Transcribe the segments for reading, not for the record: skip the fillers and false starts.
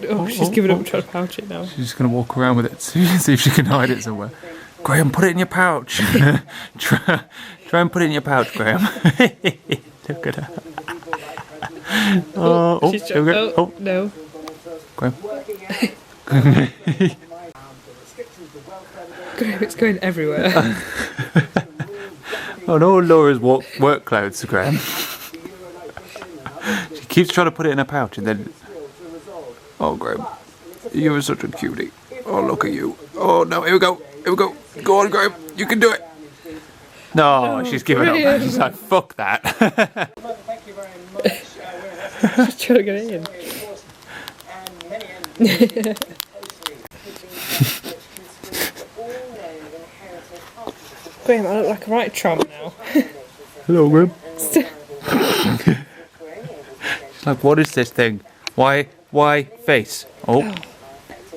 Oh, she's given up trying to pouch it now. She's just going to walk around with it, see if she can hide it somewhere. Graham, put it in your pouch. try and put it in your pouch, Graham. Look at her. Oh, here we go. Oh, no. Graham. Graham, it's going everywhere. Oh no, Laura's work clothes, Graham. She keeps trying to put it in her pouch and then... Oh, Graham, you're such a cutie. Oh, look at you. Oh, no, here we go. Here we go. Go on, Graham. You can do it. No, she's given up. She's like, fuck that. Thank you very much. She's trying to get it in. Graham, I look like a right tramp now. Hello, Graham. She's like, what is this thing? Why face? Oh.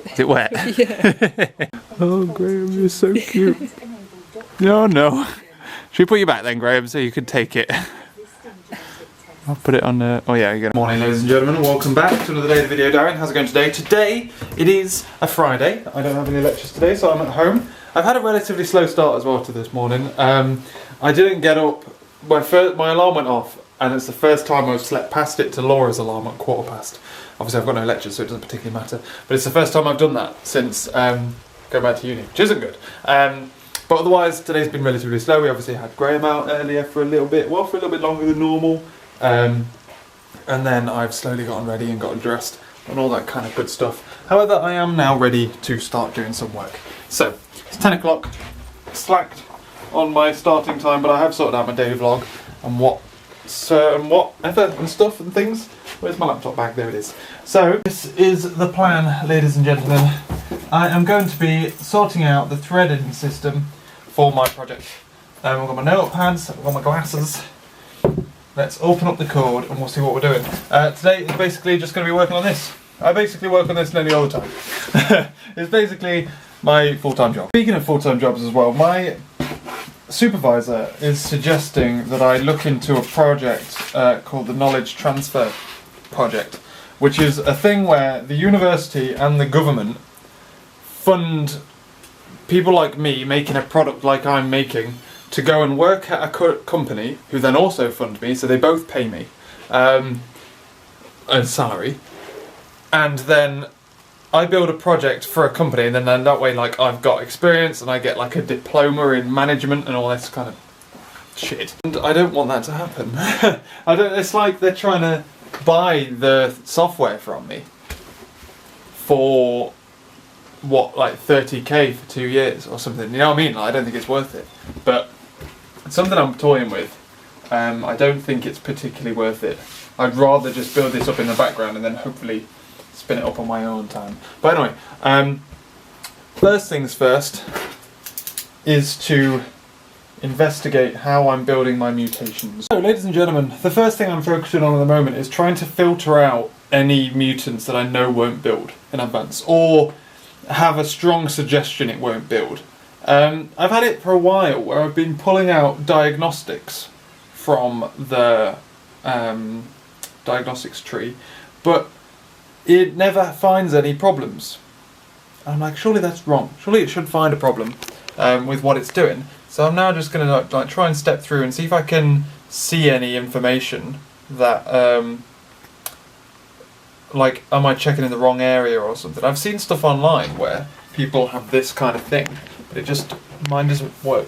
Is it wet? Yeah. Oh, Graham, you're so cute. No. Should we put you back then, Graham, so you can take it? I'll put it on the... Oh yeah, you got it. Morning, ladies and gentlemen. Welcome back to another day of the video diary. How's it going today? Today, it is a Friday. I don't have any lectures today, so I'm at home. I've had a relatively slow start as well to this morning. I didn't get up... My alarm went off, and it's the first time I've slept past it to Laura's alarm at 15:15. Obviously, I've got no lectures, so it doesn't particularly matter. But it's the first time I've done that since going back to uni, which isn't good. But otherwise, today's been relatively slow. We obviously had Graham out earlier for a little bit longer than normal. And then I've slowly gotten ready and gotten dressed and all that kind of good stuff. However, I am now ready to start doing some work. So, it's 10 o'clock, slacked on my starting time, but I have sorted out my daily vlog and whatever and stuff and things. Where's my laptop bag? There it is. So, this is the plan, ladies and gentlemen. I am going to be sorting out the threading system for my project. I've got my notepads, I've got my glasses. Let's open up the code and we'll see what we're doing. Today is basically just going to be working on this. I basically work on this nearly all the time. It's basically my full-time job. Speaking of full-time jobs as well, my supervisor is suggesting that I look into a project called the Knowledge Transfer Project, which is a thing where the university and the government fund people like me making a product like I'm making to go and work at a company who then also fund me, so they both pay me a salary, and then I build a project for a company, and then that way, like, I've got experience and I get like a diploma in management and all this kind of shit. And I don't want that to happen. It's like they're trying to buy the software from me for what, like 30k for 2 years or something. You know what I mean? Like, I don't think it's worth it. But it's something I'm toying with. I don't think it's particularly worth it. I'd rather just build this up in the background and then hopefully spin it up on my own time. But anyway, first things first is to investigate how I'm building my mutations. So, ladies and gentlemen, the first thing I'm focusing on at the moment is trying to filter out any mutants that I know won't build in advance, or have a strong suggestion it won't build. I've had it for a while where I've been pulling out diagnostics from the diagnostics tree, but it never finds any problems. I'm like, surely that's wrong. Surely it should find a problem with what it's doing. So I'm now just going to like try and step through and see if I can see any information that like, am I checking in the wrong area or something? I've seen stuff online where people have this kind of thing, but it just, mine doesn't work.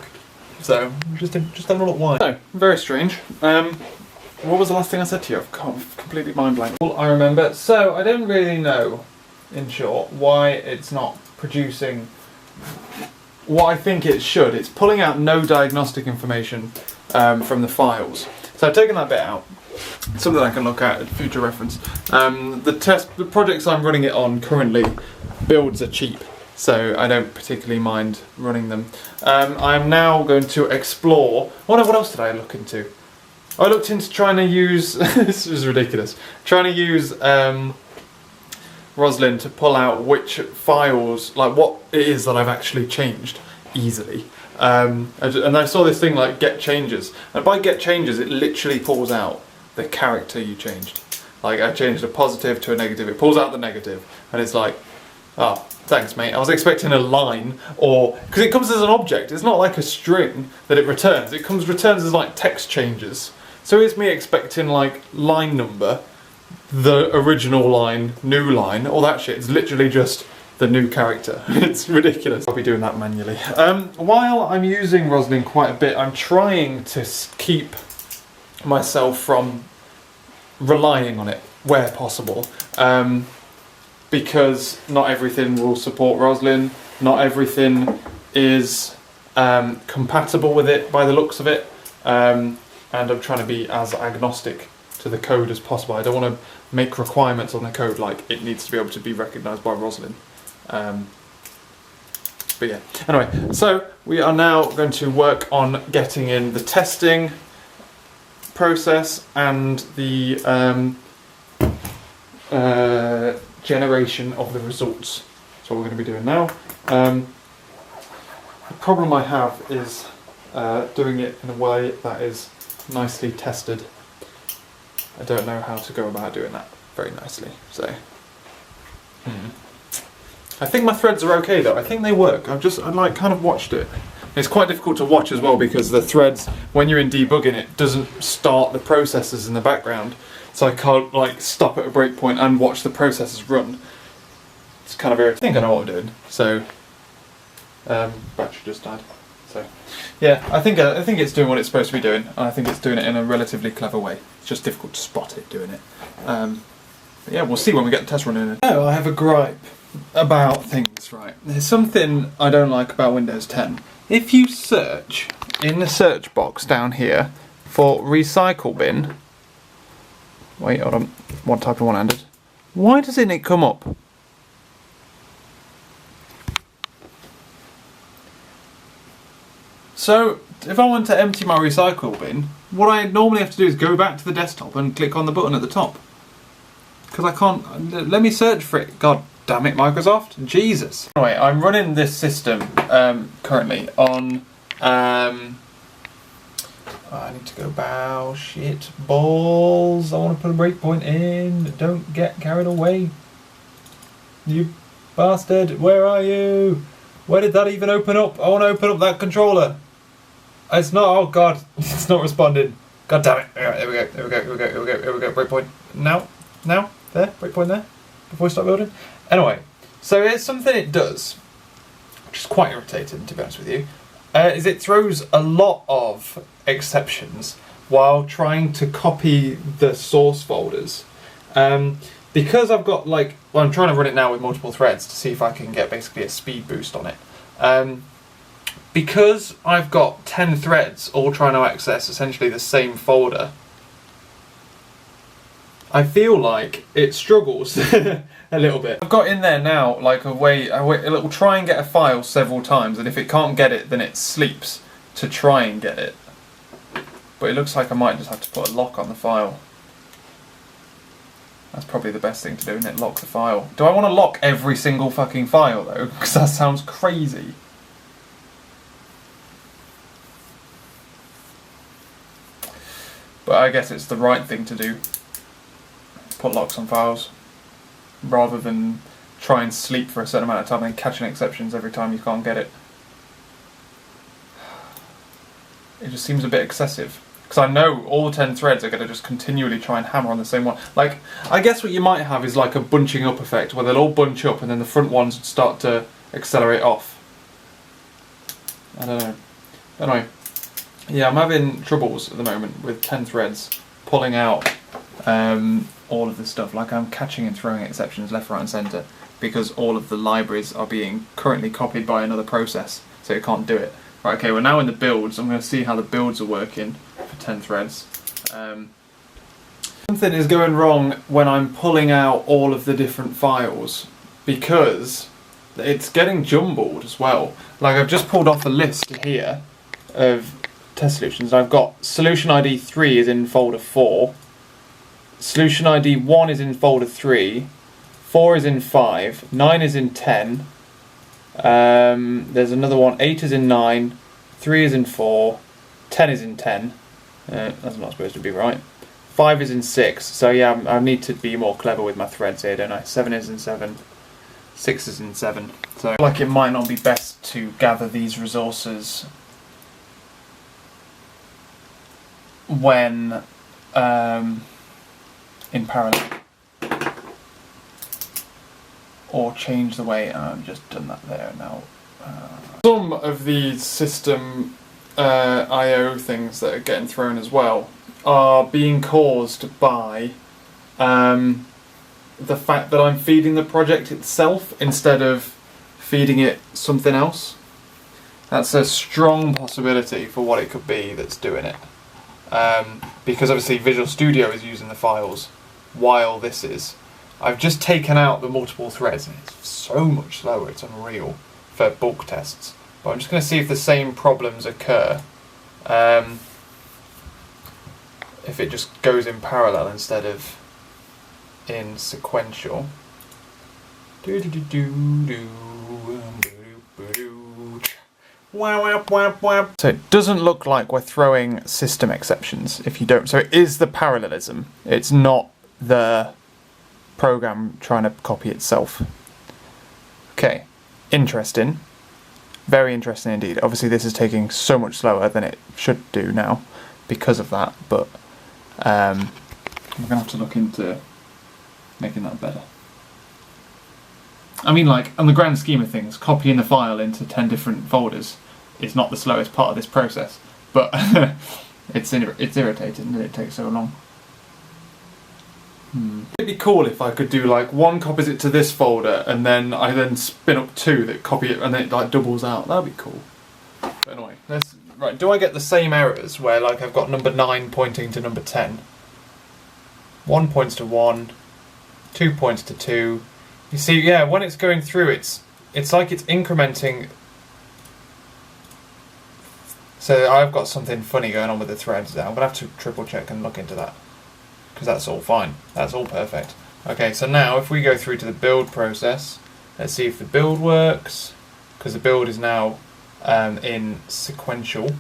So, just having a look why. So, very strange. What was the last thing I said to you? I've completely mind blank. All I remember, so I don't really know, in short, why it's not producing what I think it should. It's pulling out no diagnostic information from the files. So I've taken that bit out. Something I can look at future reference. The projects I'm running it on currently, builds are cheap, so I don't particularly mind running them. I'm now going to explore. What else did I look into? I looked into trying to use. This is ridiculous. Trying to use Roslyn to pull out which files, like what it is that I've actually changed easily. And I saw this thing like get changes, and by get changes it literally pulls out the character you changed. Like I changed a positive to a negative, it pulls out the negative, and it's like, oh, thanks mate. I was expecting a line, or, because it comes as an object, it's not like a string that it returns, it returns as like text changes. So it's me expecting like line number, the original line, new line, all that shit. It's literally just the new character. It's ridiculous. I'll be doing that manually. While I'm using Roslyn quite a bit, I'm trying to keep myself from relying on it where possible. Because not everything will support Roslyn, not everything is compatible with it by the looks of it, and I'm trying to be as agnostic to the code as possible. I don't want to make requirements on the code like it needs to be able to be recognised by Roslyn. But yeah, anyway, so we are now going to work on getting in the testing process and the generation of the results. That's what we're going to be doing now. The problem I have is doing it in a way that is nicely tested. I don't know how to go about doing that very nicely, so I think my threads are okay though. I think they work. I like kind of watched it. It's quite difficult to watch as well because the threads, when you're in debugging, it doesn't start the processes in the background, so I can't like stop at a breakpoint and watch the processes run. It's kind of irritating. I think I know what I'm doing. So battery just died. So yeah, I think it's doing what it's supposed to be doing, and I think it's doing it in a relatively clever way. It's just difficult to spot it doing it. But yeah, we'll see when we get the test running. Oh, I have a gripe about things, right? There's something I don't like about Windows 10. If you search in the search box down here for recycle bin, wait, hold on, one type of one-handed. Why doesn't it come up? So, if I want to empty my recycle bin, what I normally have to do is go back to the desktop and click on the button at the top. Because I can't, let me search for it. God damn it, Microsoft. Jesus. Anyway, I'm running this system currently on, I need to go bow, shit, balls. I want to put a breakpoint in. Don't get carried away. You bastard, where are you? Where did that even open up? I want to open up that controller. It's not, oh god, it's not responding. God damn it. There we go, there we go, here we go, here we go, here we go. Breakpoint. Now, there, breakpoint there, before we start building. Anyway, so it's something it does, which is quite irritating to be honest with you, is it throws a lot of exceptions while trying to copy the source folders. Because I've got like, well, I'm trying to run it now with multiple threads to see if I can get basically a speed boost on it. Because I've got 10 threads all trying to access essentially the same folder, I feel like it struggles a little bit. I've got in there now like a way, it will try and get a file several times, and if it can't get it then it sleeps to try and get it. But it looks like I might just have to put a lock on the file. That's probably the best thing to do, isn't it? Lock the file. Do I want to lock every single fucking file though? Because that sounds crazy. But I guess it's the right thing to do. Put locks on files. Rather than try and sleep for a certain amount of time and catching exceptions every time you can't get it. It just seems a bit excessive. Because I know all 10 threads are going to just continually try and hammer on the same one. Like, I guess what you might have is like a bunching up effect, where they'll all bunch up and then the front ones start to accelerate off. I don't know. Anyway, yeah, I'm having troubles at the moment with 10 threads pulling out all of this stuff. Like, I'm catching and throwing exceptions left, right and centre because all of the libraries are being currently copied by another process, so it can't do it. Right, okay, we're now in the builds. I'm going to see how the builds are working for 10 threads. Something is going wrong when I'm pulling out all of the different files because it's getting jumbled as well. Like, I've just pulled off a list here of test solutions. I've got solution ID 3 is in folder 4, solution ID 1 is in folder 3, 4 is in 5, 9 is in 10, there's another one, 8 is in 9, 3 is in 4, 10 is in 10, that's not supposed to be right, 5 is in 6. So yeah, I need to be more clever with my threads here, don't I? 7 is in 7. 6 is in 7. So I feel like it might not be best to gather these resources when in parallel, or change the way. I've just done that there now. Some of these system I/O things that are getting thrown as well are being caused by the fact that I'm feeding the project itself instead of feeding it something else. That's a strong possibility for what it could be that's doing it. Because obviously Visual Studio is using the files while this is. I've just taken out the multiple threads and it's so much slower, it's unreal for bulk tests. But I'm just going to see if the same problems occur if it just goes in parallel instead of in sequential. So it doesn't look like we're throwing system exceptions if you don't. So it is the parallelism. It's not the program trying to copy itself. Okay, interesting. Very interesting indeed. Obviously this is taking so much slower than it should do now because of that, but we're going to have to look into making that better. I mean, like, on the grand scheme of things, copying the file into 10 different folders is not the slowest part of this process, but it's irritating that it takes so long. It'd be cool if I could do like one copies it to this folder and then I then spin up 2 that copy it and then it like doubles out. That'd be cool. But anyway, right, do I get the same errors where like I've got number 9 pointing to number 10? 1 points to 1, 2 points to 2. You see, yeah, when it's going through, it's like it's incrementing. So I've got something funny going on with the threads there. I'm going to have to triple check and look into that, because that's all fine. That's all perfect. Okay, so now if we go through to the build process, let's see if the build works, because the build is now in sequential.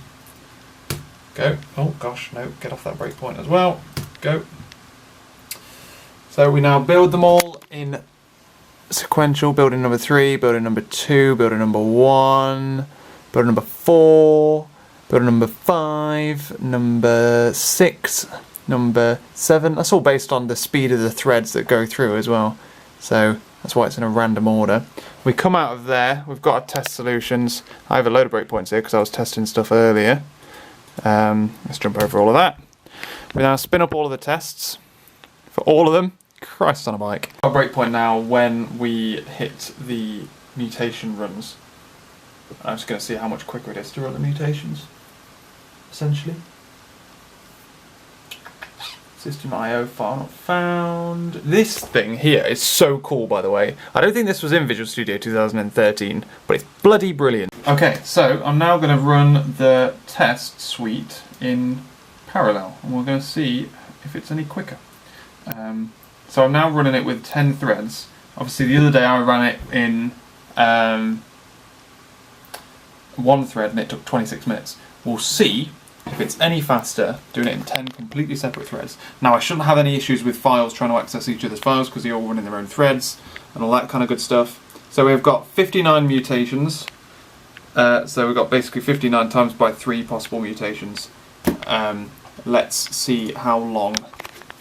Go. Oh gosh, no, get off that breakpoint as well. Go. So we now build them all in sequential. Building number 3, building number 2, building number 1, building number 4, building number 5, number 6, number 7. That's all based on the speed of the threads that go through as well. So that's why it's in a random order. We come out of there, we've got our test solutions. I have a load of breakpoints here because I was testing stuff earlier. Let's jump over all of that. We now spin up all of the tests for all of them. Christ on a bike. Our breakpoint now when we hit the mutation runs. I'm just going to see how much quicker it is to run the mutations, essentially. System I/O file not found. This thing here is so cool, by the way. I don't think this was in Visual Studio 2013, but it's bloody brilliant. Okay, so I'm now going to run the test suite in parallel, and we're going to see if it's any quicker. So I'm now running it with 10 threads. Obviously the other day I ran it in 1 thread and it took 26 minutes. We'll see if it's any faster doing it in 10 completely separate threads. Now I shouldn't have any issues with files trying to access each other's files because they're all running their own threads and all that kind of good stuff. So we've got 59 mutations. So we've got basically 59 times by 3 possible mutations. Let's see how long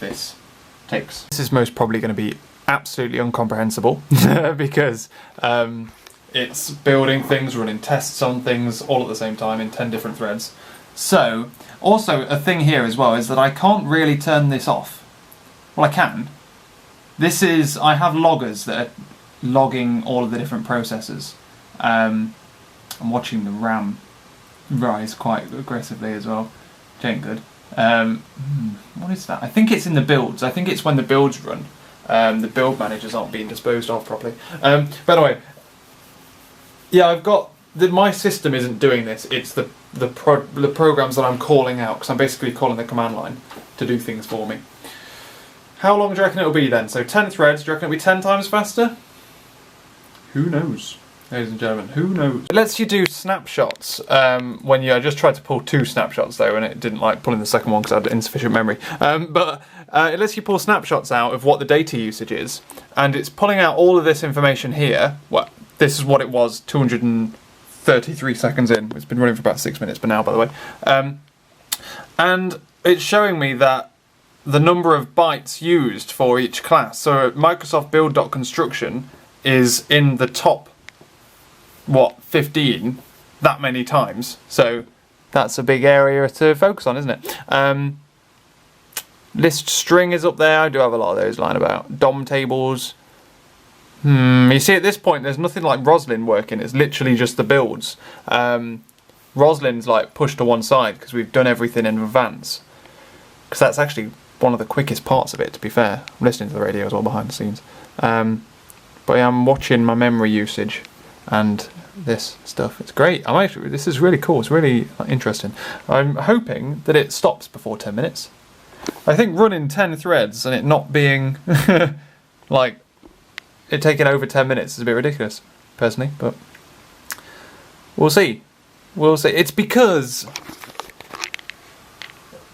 this takes. This is most probably going to be absolutely incomprehensible because it's building things, running tests on things all at the same time in 10 different threads. So, also a thing here as well is that I can't really turn this off. Well, I can. This is, I have loggers that are logging all of the different processes. I'm watching the RAM rise quite aggressively as well, which ain't good. What is that? I think it's in the builds. I think it's when the builds run. The build managers aren't being disposed of properly. By the way, yeah, I've got my system isn't doing this. It's the programs that I'm calling out because I'm basically calling the command line to do things for me. How long do you reckon it'll be then? So 10 threads. Do you reckon it'll be 10 times faster? Who knows? ladies and gentlemen. Who knows? It lets you do snapshots when you... I just tried to pull 2 snapshots though, and it didn't like pulling the second one because I had insufficient memory. But it lets you pull snapshots out of what the data usage is, and it's pulling out all of this information here. Well, this is what it was 233 seconds in. It's been running for about 6 minutes, but now, by the way. And it's showing me that the number of bytes used for each class. So Microsoft build.construction is in the top, 15 that many times. So that's a big area to focus on, isn't it? List string is up there. I do have a lot of those lying about. DOM tables. You see at this point there's nothing like Roslyn working. It's literally just the builds. Roslyn's like pushed to one side because we've done everything in advance. Because that's actually one of the quickest parts of it, to be fair. I'm listening to the radio as well behind the scenes. But yeah, I'm watching my memory usage and this stuff. It's great. This is really cool. It's really interesting. I'm hoping that it stops before 10 minutes. I think running 10 threads and it not being like it taking over 10 minutes is a bit ridiculous, personally, but we'll see. We'll see. It's because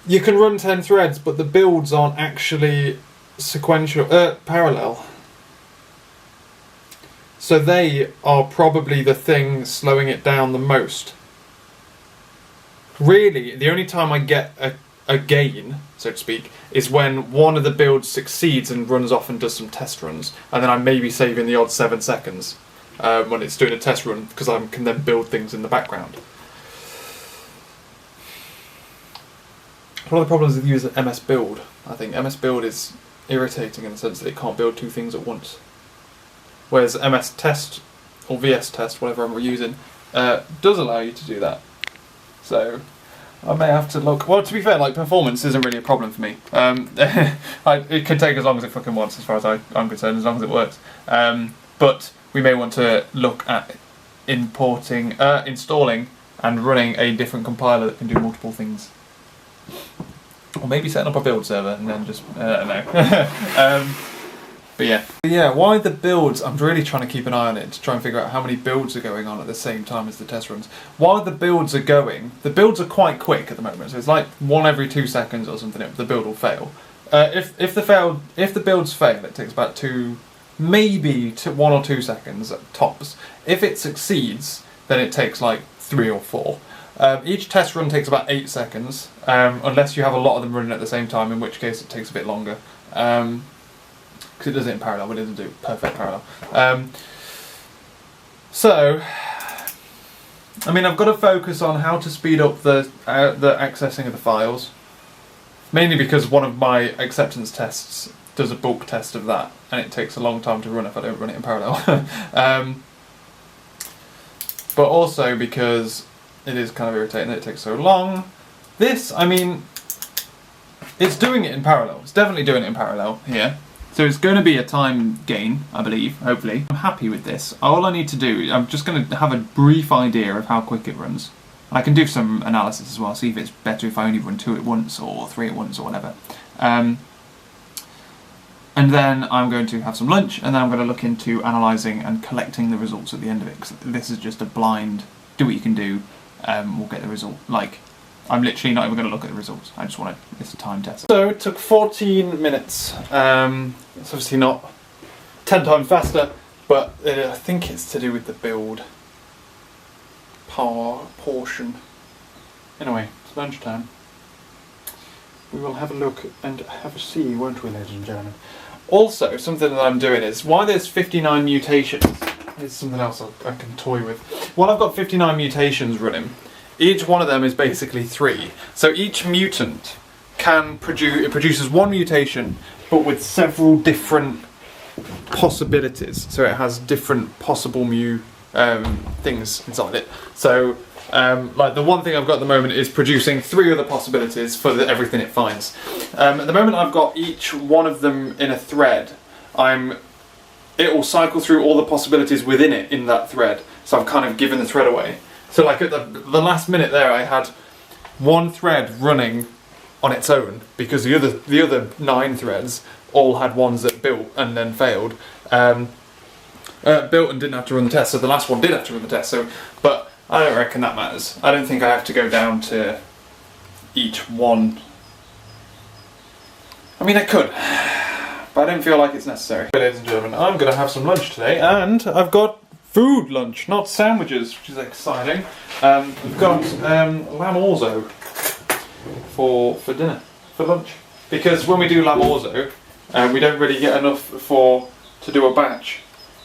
you can run 10 threads, but the builds aren't actually parallel. So they are probably the thing slowing it down the most. Really, the only time I get a gain, so to speak, is when one of the builds succeeds and runs off and does some test runs, and then I may be saving the odd 7 seconds when it's doing a test run, because I can then build things in the background. One of the problems with using MS Build, I think MS Build is irritating in the sense that it can't build 2 things at once. Whereas MS Test, or VS Test, whatever I'm using, does allow you to do that. So I may have to look... Well, to be fair, like, performance isn't really a problem for me. It can take as long as it fucking wants, as far as I'm concerned, as long as it works. But we may want to look at installing and running a different compiler that can do multiple things. Or maybe setting up a build server and then just... no. But yeah, why the builds? I'm really trying to keep an eye on it to try and figure out how many builds are going on at the same time as the test runs. While the builds are going, the builds are quite quick at the moment, so it's like 1 every 2 seconds or something. The build will fail. If the builds fail, it takes about 2, maybe 1 or 2 seconds at tops. If it succeeds, then it takes like 3 or 4. Each test run takes about 8 seconds, unless you have a lot of them running at the same time, in which case it takes a bit longer. Because it does it in parallel, but it doesn't do perfect parallel. So, I mean, I've got to focus on how to speed up the accessing of the files. Mainly because one of my acceptance tests does a bulk test of that, and it takes a long time to run if I don't run it in parallel. But also because it is kind of irritating that it takes so long. This, I mean, it's doing it in parallel. It's definitely doing it in parallel here. So it's going to be a time gain, I believe, hopefully. I'm happy with this. All I need to do, I'm just going to have a brief idea of how quick it runs. I can do some analysis as well, see if it's better if I only run 2 at once or 3 at once or whatever. And then I'm going to have some lunch, and then I'm going to look into analysing and collecting the results at the end of it, because this is just a blind, do what you can do, we'll get the result. Like, I'm literally not even going to look at the results. I just want to... It's a time test. So it took 14 minutes. It's obviously not 10 times faster, but I think it's to do with the build portion. Anyway, it's lunchtime. We will have a look and have a see, won't we, ladies and gentlemen? Also, something that I'm doing is, why there's 59 mutations, is something else I can toy with. While I've got 59 mutations running, each one of them is basically 3. So each mutant can produces 1 mutation, but with several different possibilities. So it has different possible things inside it. So like the one thing I've got at the moment is producing 3 other possibilities for everything it finds. At the moment I've got each one of them in a thread. It will cycle through all the possibilities within it in that thread. So I've kind of given the thread away. So like at the last minute there, I had 1 thread running on its own, because the other 9 threads all had ones that built and then failed. built and didn't have to run the test, so the last one did have to run the test. So, but I don't reckon that matters. I don't think I have to go down to each one. I mean, I could, but I don't feel like it's necessary. Ladies and gentlemen, I'm going to have some lunch today, and I've got food lunch, not sandwiches, which is exciting. We've got lamb orzo for dinner, for lunch. Because when we do lamb orzo, we don't really get enough to do a batch.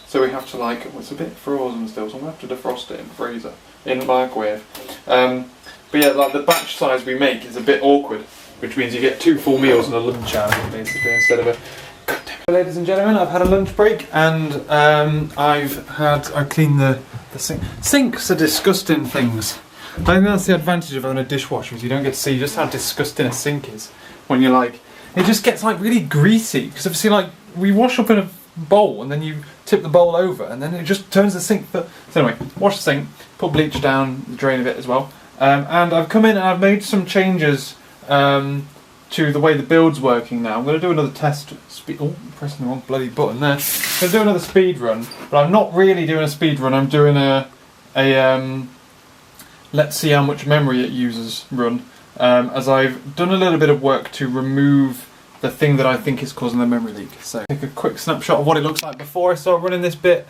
So we have to it's a bit frozen still, so we have to defrost it in the freezer, in the microwave. But yeah, like the batch size we make is a bit awkward, which means you get 2 full meals and a lunch out of it, basically, instead of a... Ladies and gentlemen, I've had a lunch break, and I've cleaned the sink. Sinks are disgusting things. I think that's the advantage of having a dishwasher, is you don't get to see just how disgusting a sink is. When you're it just gets really greasy, because obviously we wash up in a bowl and then you tip the bowl over and then it just turns the sink. So anyway, wash the sink, put bleach down the drain of it as well. And I've come in and I've made some changes to the way the build's working now. I'm going to do another test. Oh, pressing the wrong bloody button there. I'm going to do another speed run, but I'm not really doing a speed run. I'm doing a let's see how much memory it uses run. As I've done a little bit of work to remove the thing that I think is causing the memory leak. So take a quick snapshot of what it looks like before I start running this bit.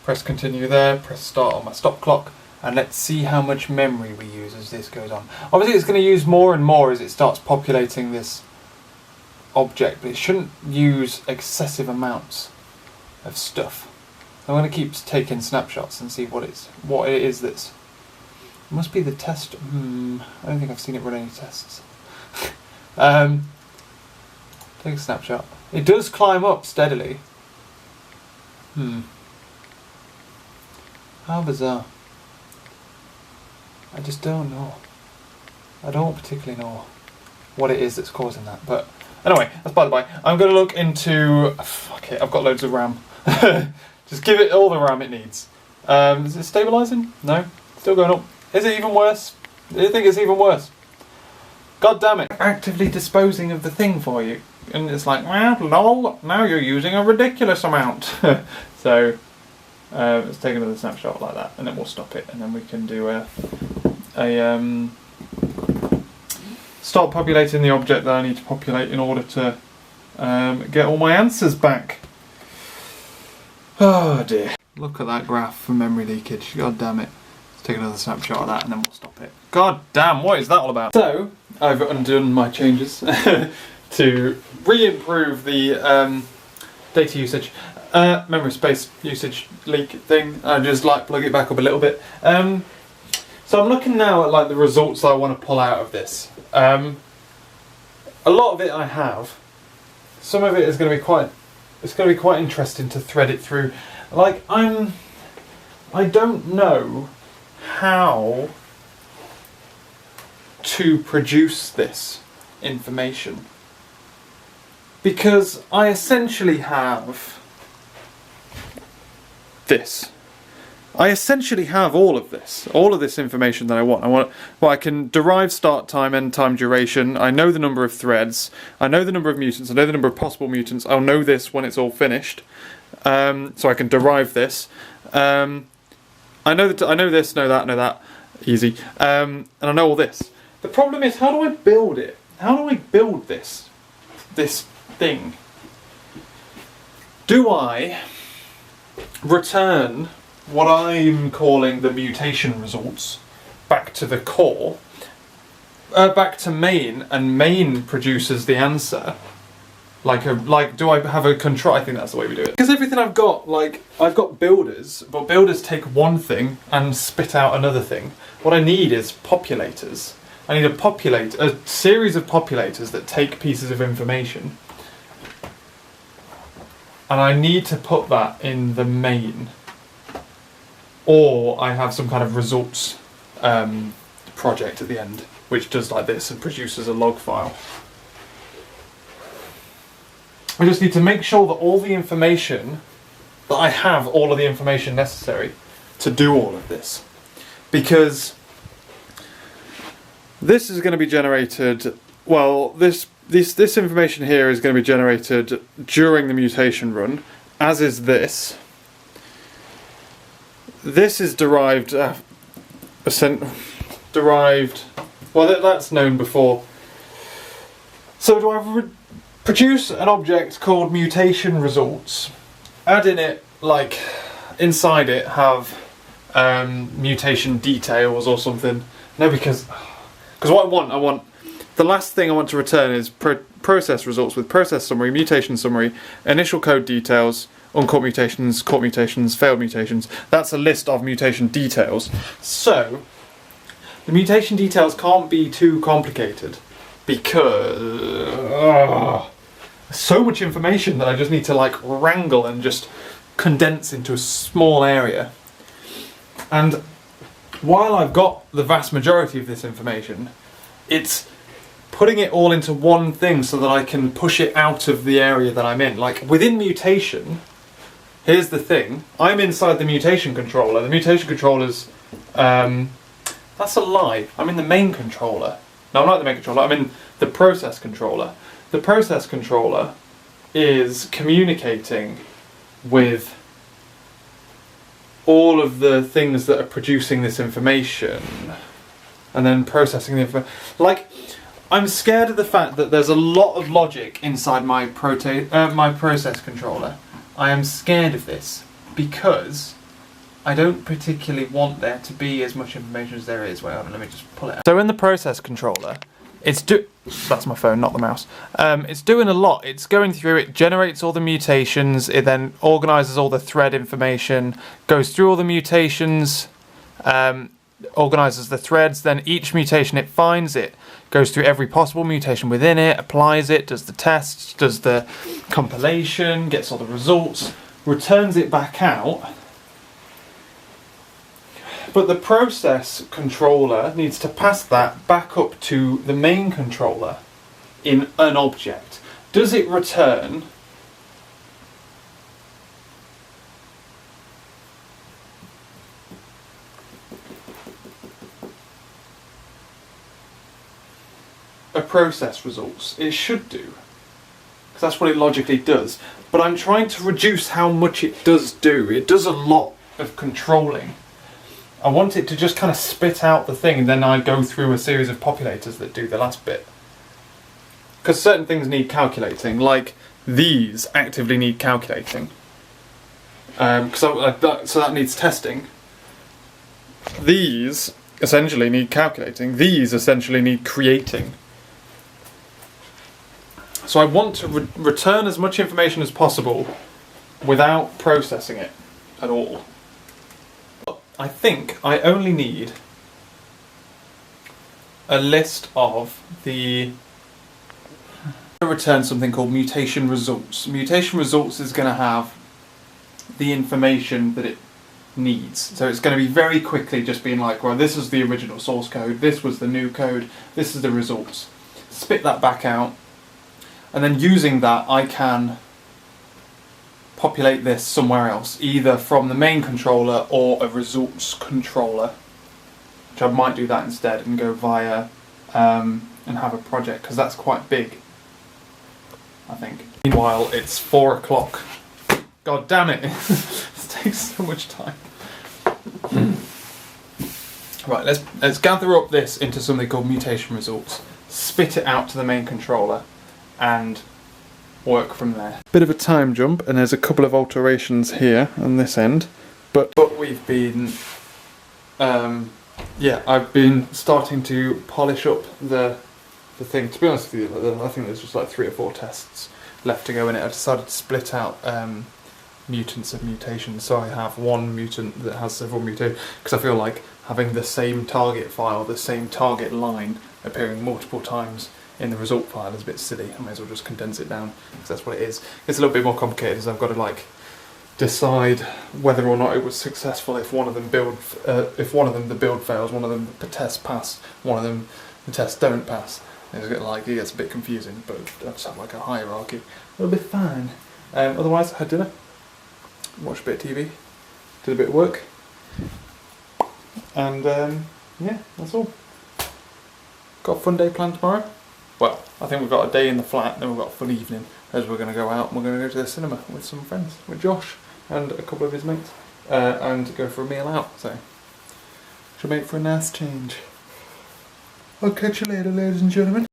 Press continue there, press start on my stop clock, and let's see how much memory we use as this goes on. Obviously it's going to use more and more as it starts populating this object, but it shouldn't use excessive amounts of stuff. I'm going to keep taking snapshots and see what it is that's... It must be the test. I don't think I've seen it run any tests. Take a snapshot. It does climb up steadily. How bizarre. I just don't know. I don't particularly know what it is that's causing that. But anyway, that's by the by. I'm going to look into... Fuck it, I've got loads of RAM. Just give it all the RAM it needs. Is it stabilising? No? Still going up. Is it even worse? I think it's even worse. God damn it. Actively disposing of the thing for you. And it's well, lol, now you're using a ridiculous amount. So, let's take another snapshot like that, and then we'll stop it, and then we can do start populating the object that I need to populate in order to get all my answers back. Oh dear. Look at that graph for memory leakage. God damn it. Take another snapshot of that and then we'll stop it. God damn, what is that all about? So, I've undone my changes to re-improve the data usage, memory space usage leak thing. I just plug it back up a little bit. So I'm looking now at the results that I want to pull out of this. A lot of it I have. Some of it is going to be quite interesting to thread it through. I don't know how to produce this information, because I essentially have this. I essentially have all of this information that I want. I can derive start time, end time, duration. I know the number of threads. I know the number of mutants. I know the number of possible mutants. I'll know this when it's all finished, so I can derive this. I know this, know that, easy. And I know all this. The problem is, how do I build it? How do I build this thing? Do I return what I'm calling the mutation results back to the core, back to main, and main produces the answer? Do I have a control? I think that's the way we do it. Because everything I've got, I've got builders, but builders take one thing and spit out another thing. What I need is populators. I need a series of populators that take pieces of information, and I need to put that in the main. Or I have some kind of results project at the end, which does like this and produces a log file. I just need to make sure that all the information, that I have all of the information necessary to do all of this. Because this is going to be generated, well, this information here is going to be generated during the mutation run, as is this. this is derived, well that's known before. So do I produce an object called mutation results, add in it, like, inside it have mutation details or something. No, because what I want, the last thing I want to return is process results with process summary, mutation summary, initial code details, uncaught mutations, caught mutations, failed mutations. That's a list of mutation details. So, the mutation details can't be too complicated because so much information that I just need to like wrangle and just condense into a small area. And while I've got the vast majority of this information, it's putting it all into one thing so that I can push it out of the area that I'm in. Like within mutation, here's the thing, I'm inside the mutation controller. The mutation controller's, that's a lie, I'm in the main controller. No, I'm not the main controller, I'm in the process controller. The process controller is communicating with all of the things that are producing this information and then processing the information. Like, I'm scared of the fact that there's a lot of logic inside my process controller. I am scared of this because I don't particularly want there to be as much information as there is. Wait, let me just pull it out. So in the process controller, that's my phone, not the mouse. It's doing a lot. It's going through, it generates all the mutations, it then organises all the thread information, goes through all the mutations, organises the threads, then each mutation it finds, it goes through every possible mutation within it, applies it, does the tests, does the compilation, gets all the results, returns it back out. But the process controller needs to pass that back up to the main controller in an object. Does it return a process results? It should do, because that's what it logically does. But I'm trying to reduce how much it does do. It does a lot of controlling. I want it to just kind of spit out the thing and then I go through a series of populators that do the last bit. Because certain things need calculating, like these actively need calculating. So that needs testing. These essentially need calculating. These essentially need creating. So I want to return as much information as possible without processing it at all. I think I only need a list of the... return something called mutation results. Mutation results is going to have the information that it needs. So it's going to be very quickly just being like, well, this is the original source code, this was the new code, this is the results. Spit that back out, and then using that I can populate this somewhere else, either from the main controller or a results controller, which I might do that instead and go via and have a project, because that's quite big, I think. Meanwhile, it's 4 o'clock. God damn it! This takes so much time. Right, let's gather up this into something called mutation results, spit it out to the main controller, and work from there. Bit of a time jump, and there's a couple of alterations here on this end, but we've been, I've been starting to polish up the thing. To be honest with you, I think there's just like 3 or 4 tests left to go in it. I decided to split out mutants and mutations, so I have one mutant that has several mutations, because I feel like having the same target file, the same target line appearing multiple times in the result file is a bit silly. I may as well just condense it down, because that's what it is. It's a little bit more complicated, as I've got to like decide whether or not it was successful if one of them the build fails, one of them the test pass, one of them the tests don't pass. It gets a bit confusing, but I just have like a hierarchy. It'll be fine. Otherwise, I had dinner, watched a bit of TV, did a bit of work, and yeah, that's all. Got a fun day planned tomorrow. Well, I think we've got a day in the flat, then we've got a fun evening, as we're going to go out and we're going to go to the cinema with some friends, with Josh and a couple of his mates. and go for a meal out. So should make for a nice change. I'll catch you later, ladies and gentlemen.